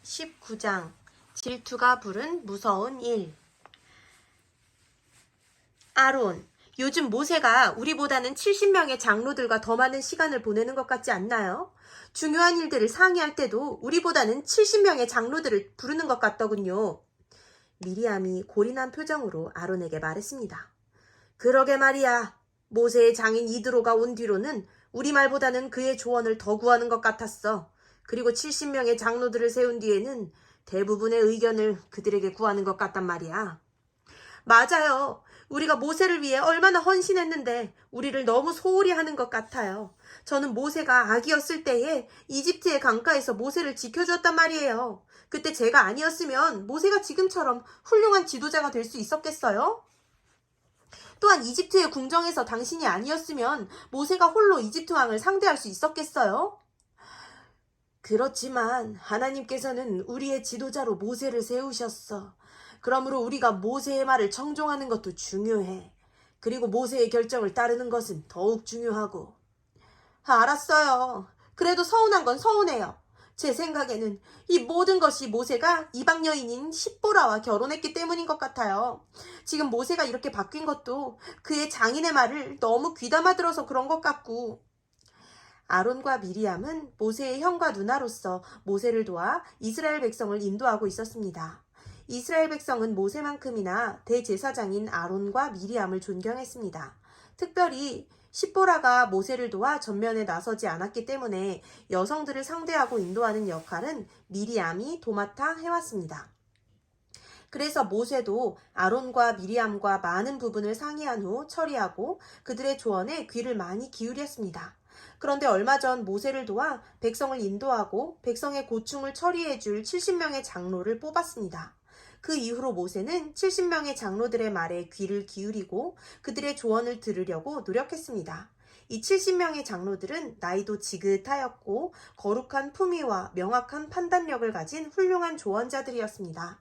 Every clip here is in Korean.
19장 질투가 부른 무서운 일. 아론, 요즘 모세가 우리보다는 70명의 장로들과 더 많은 시간을 보내는 것 같지 않나요? 중요한 일들을 상의할 때도 우리보다는 70명의 장로들을 부르는 것 같더군요. 미리암이 고린한 표정으로 아론에게 말했습니다. 그러게 말이야. 모세의 장인 이드로가 온 뒤로는 우리 말보다는 그의 조언을 더 구하는 것 같았어. 그리고 70명의 장로들을 세운 뒤에는 대부분의 의견을 그들에게 구하는 것 같단 말이야. 맞아요. 우리가 모세를 위해 얼마나 헌신했는데 우리를 너무 소홀히 하는 것 같아요. 저는 모세가 아기였을 때에 이집트의 강가에서 모세를 지켜주었단 말이에요. 그때 제가 아니었으면 모세가 지금처럼 훌륭한 지도자가 될 수 있었겠어요? 또한 이집트의 궁정에서 당신이 아니었으면 모세가 홀로 이집트 왕을 상대할 수 있었겠어요? 그렇지만 하나님께서는 우리의 지도자로 모세를 세우셨어. 그러므로 우리가 모세의 말을 청종하는 것도 중요해. 그리고 모세의 결정을 따르는 것은 더욱 중요하고. 알았어요. 그래도 서운한 건 서운해요. 제 생각에는 이 모든 것이 모세가 이방 여인인 십보라와 결혼했기 때문인 것 같아요. 지금 모세가 이렇게 바뀐 것도 그의 장인의 말을 너무 귀담아 들어서 그런 것 같고. 아론과 미리암은 모세의 형과 누나로서 모세를 도와 이스라엘 백성을 인도하고 있었습니다. 이스라엘 백성은 모세만큼이나 대제사장인 아론과 미리암을 존경했습니다. 특별히 십보라가 모세를 도와 전면에 나서지 않았기 때문에 여성들을 상대하고 인도하는 역할은 미리암이 도맡아 해왔습니다. 그래서 모세도 아론과 미리암과 많은 부분을 상의한 후 처리하고 그들의 조언에 귀를 많이 기울였습니다. 그런데 얼마 전 모세를 도와 백성을 인도하고 백성의 고충을 처리해 줄 70명의 장로를 뽑았습니다. 그 이후로 모세는 70명의 장로들의 말에 귀를 기울이고 그들의 조언을 들으려고 노력했습니다. 이 70명의 장로들은 나이도 지긋하였고 거룩한 품위와 명확한 판단력을 가진 훌륭한 조언자들이었습니다.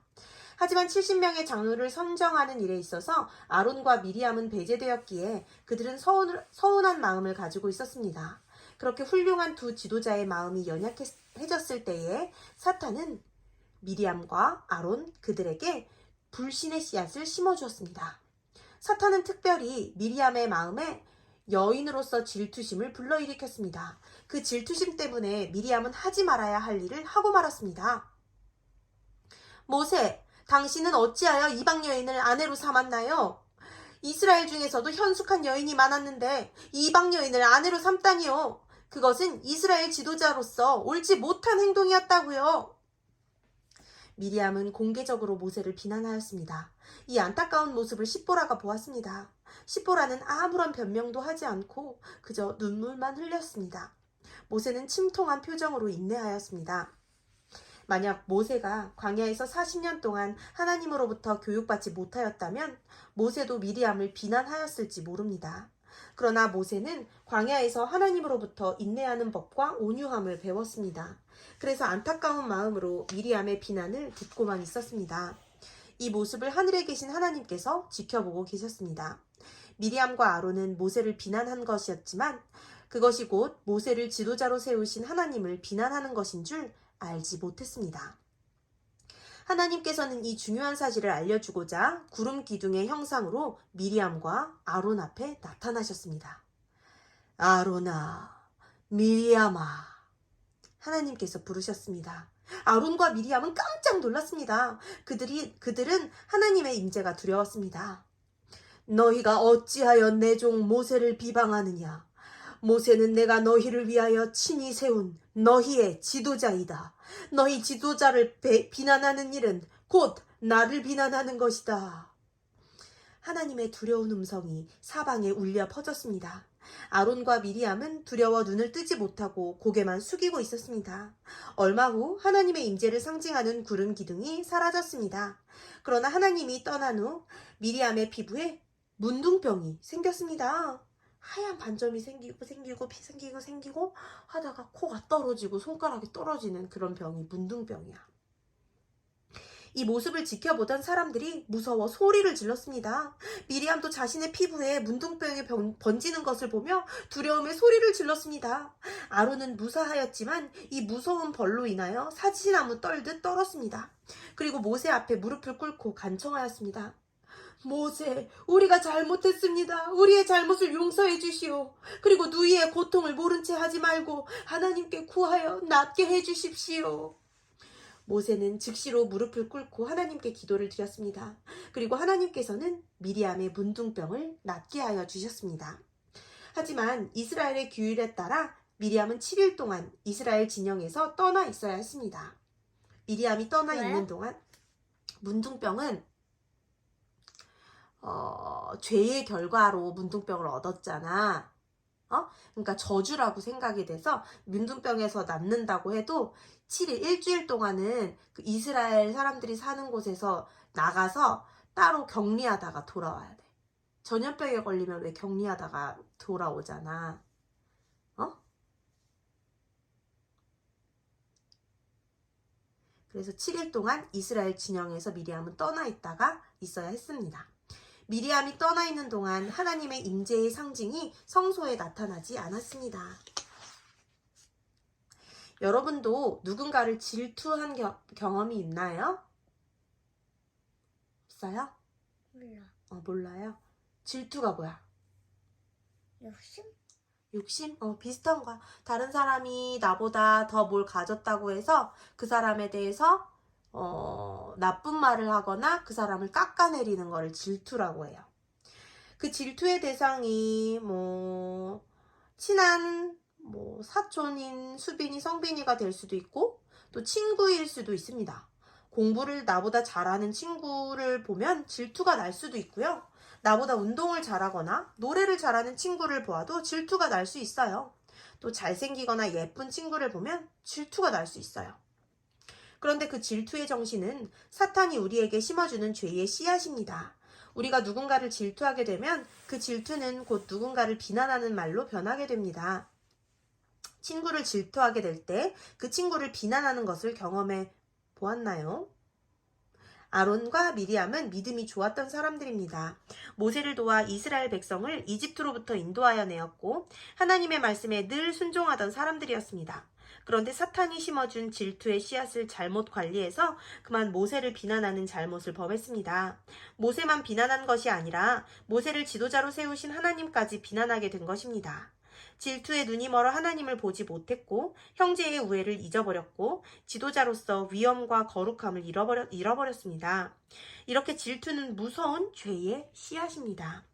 하지만 70명의 장로를 선정하는 일에 있어서 아론과 미리암은 배제되었기에 그들은 서운한 마음을 가지고 있었습니다. 그렇게 훌륭한 두 지도자의 마음이 연약해졌을 때에 사탄은 미리암과 아론 그들에게 불신의 씨앗을 심어주었습니다. 사탄은 특별히 미리암의 마음에 여인으로서 질투심을 불러일으켰습니다. 그 질투심 때문에 미리암은 하지 말아야 할 일을 하고 말았습니다. 모세, 당신은 어찌하여 이방 여인을 아내로 삼았나요? 이스라엘 중에서도 현숙한 여인이 많았는데 이방 여인을 아내로 삼다니요. 그것은 이스라엘 지도자로서 옳지 못한 행동이었다고요. 미리암은 공개적으로 모세를 비난하였습니다. 이 안타까운 모습을 십보라가 보았습니다. 십보라는 아무런 변명도 하지 않고 그저 눈물만 흘렸습니다. 모세는 침통한 표정으로 인내하였습니다. 만약 모세가 광야에서 40년 동안 하나님으로부터 교육받지 못하였다면 모세도 미리암을 비난하였을지 모릅니다. 그러나 모세는 광야에서 하나님으로부터 인내하는 법과 온유함을 배웠습니다. 그래서 안타까운 마음으로 미리암의 비난을 듣고만 있었습니다. 이 모습을 하늘에 계신 하나님께서 지켜보고 계셨습니다. 미리암과 아론은 모세를 비난한 것이었지만 그것이 곧 모세를 지도자로 세우신 하나님을 비난하는 것인 줄 알지 못했습니다. 하나님께서는 이 중요한 사실을 알려주고자 구름 기둥의 형상으로 미리암과 아론 앞에 나타나셨습니다. 아론아, 미리암아, 하나님께서 부르셨습니다. 아론과 미리암은 깜짝 놀랐습니다. 그들은 하나님의 임재가 두려웠습니다. 너희가 어찌하여 내 종 모세를 비방하느냐? 모세는 내가 너희를 위하여 친히 세운 너희의 지도자이다. 너희 지도자를 비난하는 일은 곧 나를 비난하는 것이다. 하나님의 두려운 음성이 사방에 울려 퍼졌습니다. 아론과 미리암은 두려워 눈을 뜨지 못하고 고개만 숙이고 있었습니다. 얼마 후 하나님의 임재를 상징하는 구름 기둥이 사라졌습니다. 그러나 하나님이 떠난 후 미리암의 피부에 문둥병이 생겼습니다. 하얀 반점이 생기고 하다가 코가 떨어지고 손가락이 떨어지는 그런 병이 문둥병이야. 이 모습을 지켜보던 사람들이 무서워 소리를 질렀습니다. 미리암도 자신의 피부에 문둥병이 번지는 것을 보며 두려움에 소리를 질렀습니다. 아론은 무사하였지만 이 무서운 벌로 인하여 사지나무 떨듯 떨었습니다. 그리고 모세 앞에 무릎을 꿇고 간청하였습니다. 모세, 우리가 잘못했습니다. 우리의 잘못을 용서해 주시오. 그리고 누이의 고통을 모른 채 하지 말고 하나님께 구하여 낫게 해 주십시오. 모세는 즉시로 무릎을 꿇고 하나님께 기도를 드렸습니다. 그리고 하나님께서는 미리암의 문둥병을 낫게 하여 주셨습니다. 하지만 이스라엘의 규율에 따라 미리암은 7일 동안 이스라엘 진영에서 떠나 있어야 했습니다. 미리암이 떠나 있는 동안 문둥병은 죄의 결과로 문둥병을 얻었잖아. 그러니까 저주라고 생각이 돼서 문둥병에서 낫는다고 해도 7일, 일주일 동안은 그 이스라엘 사람들이 사는 곳에서 나가서 따로 격리하다가 돌아와야 돼. 전염병에 걸리면 왜 격리하다가 돌아오잖아. 그래서 7일 동안 이스라엘 진영에서 미리암은 떠나 있다가 있어야 했습니다. 미리암이 떠나 있는 동안 하나님의 임재의 상징이 성소에 나타나지 않았습니다. 여러분도 누군가를 질투한 경험이 있나요? 없어요? 몰라. 몰라요? 질투가 뭐야? 욕심? 욕심? 비슷한 거야. 다른 사람이 나보다 더 뭘 가졌다고 해서 그 사람에 대해서 나쁜 말을 하거나 그 사람을 깎아내리는 거를 질투라고 해요. 그 질투의 대상이 친한 사촌인 수빈이, 성빈이가 될 수도 있고 또 친구일 수도 있습니다. 공부를 나보다 잘하는 친구를 보면 질투가 날 수도 있고요. 나보다 운동을 잘하거나 노래를 잘하는 친구를 보아도 질투가 날 수 있어요. 또 잘생기거나 예쁜 친구를 보면 질투가 날 수 있어요. 그런데 그 질투의 정신은 사탄이 우리에게 심어주는 죄의 씨앗입니다. 우리가 누군가를 질투하게 되면 그 질투는 곧 누군가를 비난하는 말로 변하게 됩니다. 친구를 질투하게 될 때 그 친구를 비난하는 것을 경험해 보았나요? 아론과 미리암은 믿음이 좋았던 사람들입니다. 모세를 도와 이스라엘 백성을 이집트로부터 인도하여 내었고 하나님의 말씀에 늘 순종하던 사람들이었습니다. 그런데 사탄이 심어준 질투의 씨앗을 잘못 관리해서 그만 모세를 비난하는 잘못을 범했습니다. 모세만 비난한 것이 아니라 모세를 지도자로 세우신 하나님까지 비난하게 된 것입니다. 질투에 눈이 멀어 하나님을 보지 못했고 형제의 우애를 잊어버렸고 지도자로서 위엄과 거룩함을 잃어버렸습니다. 이렇게 질투는 무서운 죄의 씨앗입니다.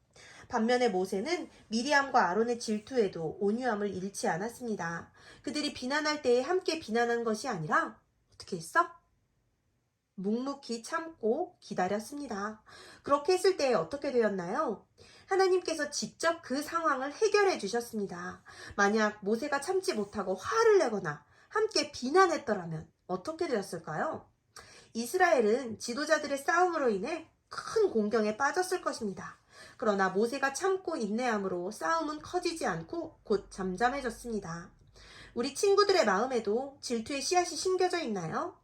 반면에 모세는 미리암과 아론의 질투에도 온유함을 잃지 않았습니다. 그들이 비난할 때에 함께 비난한 것이 아니라 어떻게 했어? 묵묵히 참고 기다렸습니다. 그렇게 했을 때 어떻게 되었나요? 하나님께서 직접 그 상황을 해결해 주셨습니다. 만약 모세가 참지 못하고 화를 내거나 함께 비난했더라면 어떻게 되었을까요? 이스라엘은 지도자들의 싸움으로 인해 큰 공경에 빠졌을 것입니다. 그러나 모세가 참고 인내함으로 싸움은 커지지 않고 곧 잠잠해졌습니다. 우리 친구들의 마음에도 질투의 씨앗이 심겨져 있나요?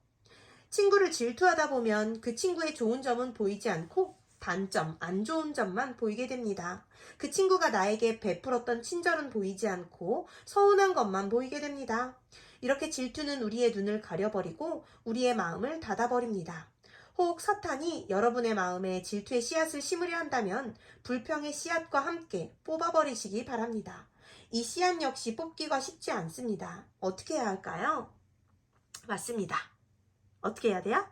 친구를 질투하다 보면 그 친구의 좋은 점은 보이지 않고 단점, 안 좋은 점만 보이게 됩니다. 그 친구가 나에게 베풀었던 친절은 보이지 않고 서운한 것만 보이게 됩니다. 이렇게 질투는 우리의 눈을 가려버리고 우리의 마음을 닫아버립니다. 혹 사탄이 여러분의 마음에 질투의 씨앗을 심으려 한다면 불평의 씨앗과 함께 뽑아버리시기 바랍니다. 이 씨앗 역시 뽑기가 쉽지 않습니다. 어떻게 해야 할까요? 맞습니다. 어떻게 해야 돼요?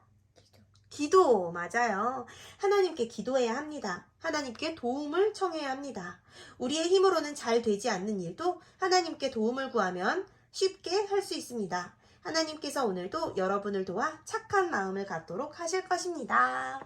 기도, 맞아요. 하나님께 기도해야 합니다. 하나님께 도움을 청해야 합니다. 우리의 힘으로는 잘 되지 않는 일도 하나님께 도움을 구하면 쉽게 할 수 있습니다. 하나님께서 오늘도 여러분을 도와 착한 마음을 갖도록 하실 것입니다.